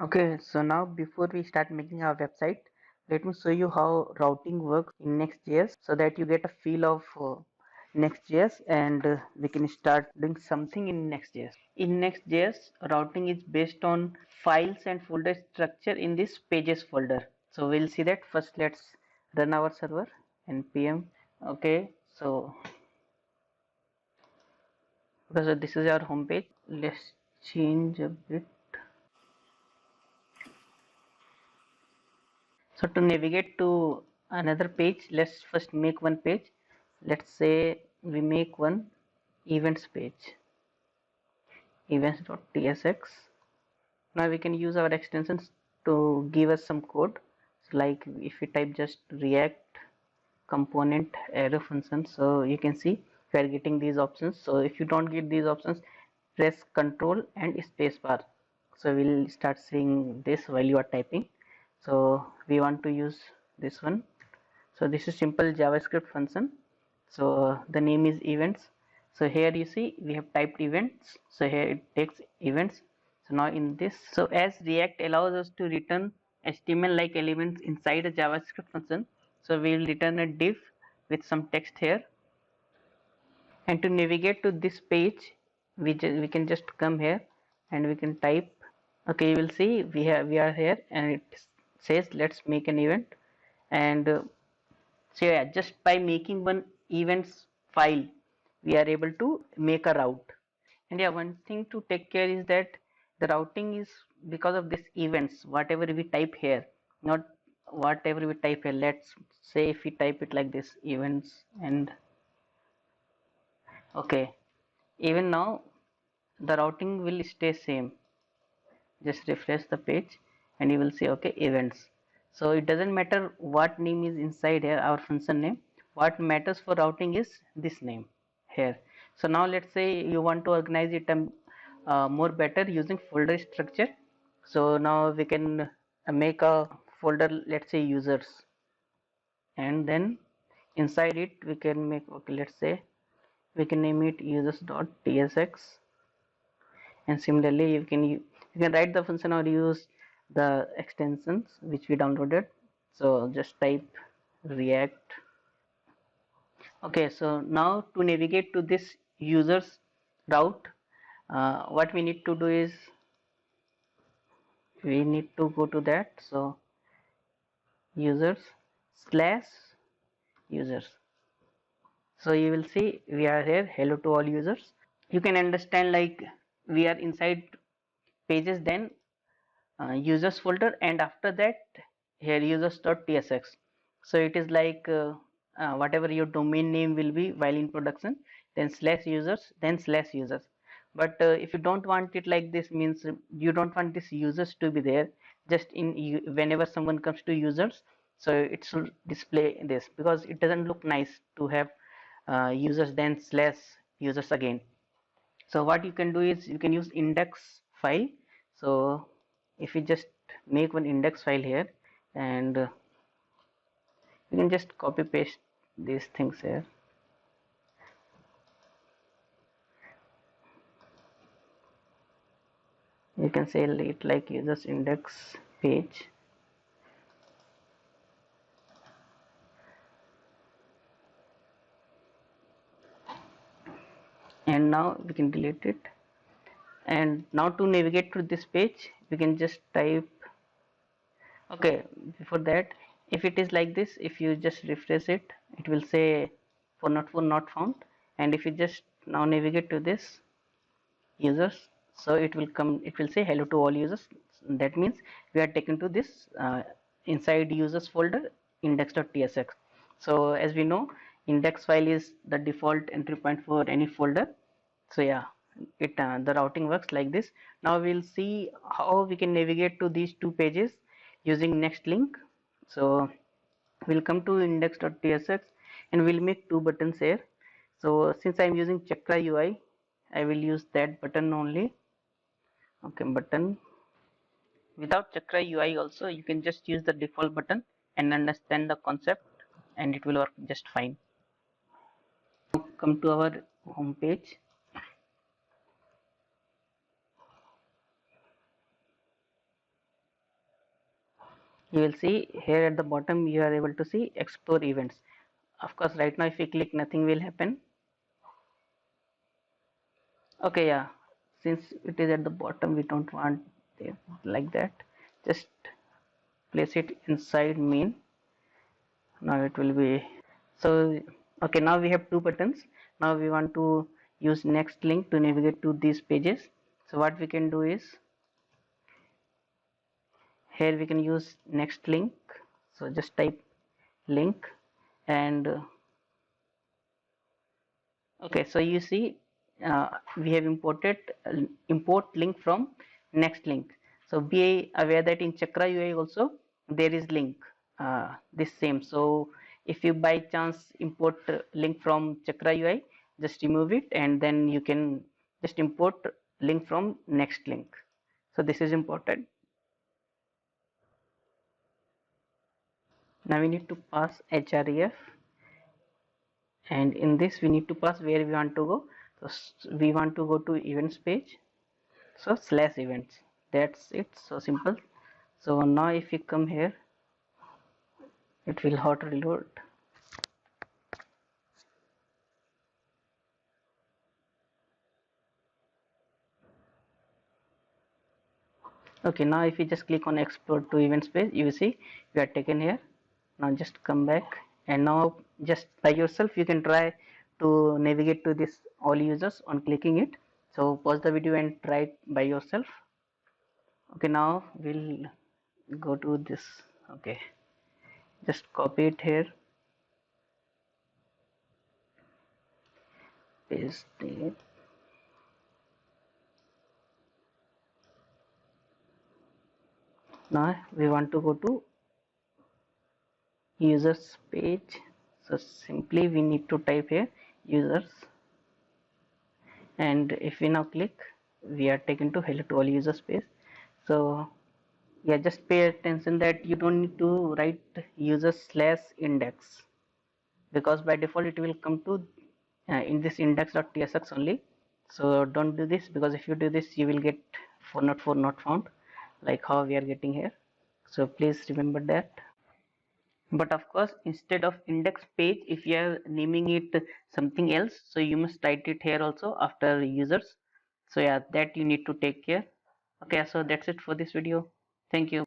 Okay, so now before we start making our website, let me show you how routing works in Next.js so that you get a feel of Next.js and we can start doing something in Next.js. In Next.js, routing is based on files and folder structure in this pages folder. So we'll see that. First, let's run our server npm. Okay, so because this is our home page, let's change a bit. So to navigate to another page, let's first make one page. Let's say we make one events page, events.tsx. Now we can use our extensions to give us some code. So like if we type just react component arrow function, so you can see we are getting these options. So if you don't get these options, press Control and spacebar. So we'll start seeing this while you are typing. So we want to use this one. So this is simple JavaScript function. So the name is events. So here you see we have typed events. So here it takes events. So now in this, so as React allows us to return HTML like elements inside a JavaScript function, so we will return a div with some text here. And to navigate to this page, we can just come here and we can type. Okay, you will see we are here and it says let's make an event. And so yeah, just by making one events file, we are able to make a route. And yeah, one thing to take care is that the routing is because of this events, whatever we type here, not whatever we type here. Let's say if we type it like this, events, and okay, even now the routing will stay same. Just refresh the page and you will see okay events. So it doesn't matter what name is inside here, our function name. What matters for routing is this name here. So now let's say you want to organize it more better using folder structure. So now we can make a folder, let's say users, and then inside it we can make, okay, let's say we can name it users.tsx. And similarly you can write the function or use the extensions which we downloaded. So just type react. Okay, so now to navigate to this users route, what we need to do is we need to go to that. So users slash users. So you will see we are here, hello to all users. You can understand like we are inside pages, then users folder, and after that here users.tsx. So it is like whatever your domain name will be while in production, then slash users, then slash users. But if you don't want it like this, means you don't want this users to be there just in whenever someone comes to users, so it should display this because it doesn't look nice to have users then slash users again. So what you can do is you can use index file. So if you just make one index file here, and you can just copy paste these things here. You can say it like users index page, and now we can delete it. And now to navigate to this page we can just type, okay, before that, if it is like this, if you just refresh it, it will say for not found. And if you just now navigate to this users, so it will come, it will say hello to all users. That means we are taken to this inside users folder index.tsx. So as we know, index file is the default entry point for any folder. So yeah, it the routing works like this. Now we'll see how we can navigate to these two pages using next link. So we'll come to index.tsx and we'll make two buttons here. So since I'm using Chakra UI, I will use that button only. Okay, button. Without Chakra UI also, you can just use the default button and understand the concept, and it will work just fine. Now come to our home page. you will see here at the bottom you are able to see explore events. Of course right now if we click nothing will happen. Okay, yeah, since it is at the bottom we don't want it like that. Just place it inside main. Now it will be so. Okay, now we have two buttons. Now we want to use next link to navigate to these pages. So what we can do is here we can use next link. So just type link and okay, so you see we have imported import link from next link. So be aware that in Chakra UI also there is link this same. So if you by chance import link from Chakra UI, just remove it and then you can just import link from next link. So this is important. Now we need to pass href, and in this we need to pass where we want to go. So we want to go to events page, so slash events, that's it, so simple. So now if you come here it will hot reload. Okay, now if you just click on explore to events page, you will see you are taken here. Now just come back and now just by yourself you can try to navigate to this all users on clicking it. So pause the video and try it by yourself. Okay, now we'll go to this. Okay, just copy it here, paste it. Now we want to go to users page. So simply we need to type here users, and if we now click we are taken to hello to all users page. So yeah, just pay attention that you don't need to write users slash index, because by default it will come to in this index.tsx only. So don't do this, because if you do this you will get 404 not found, like how we are getting here. So please remember that. But of course instead of index page, if you are naming it something else, so you must write it here also after users. So yeah, that you need to take care. Okay, so that's it for this video. Thank you.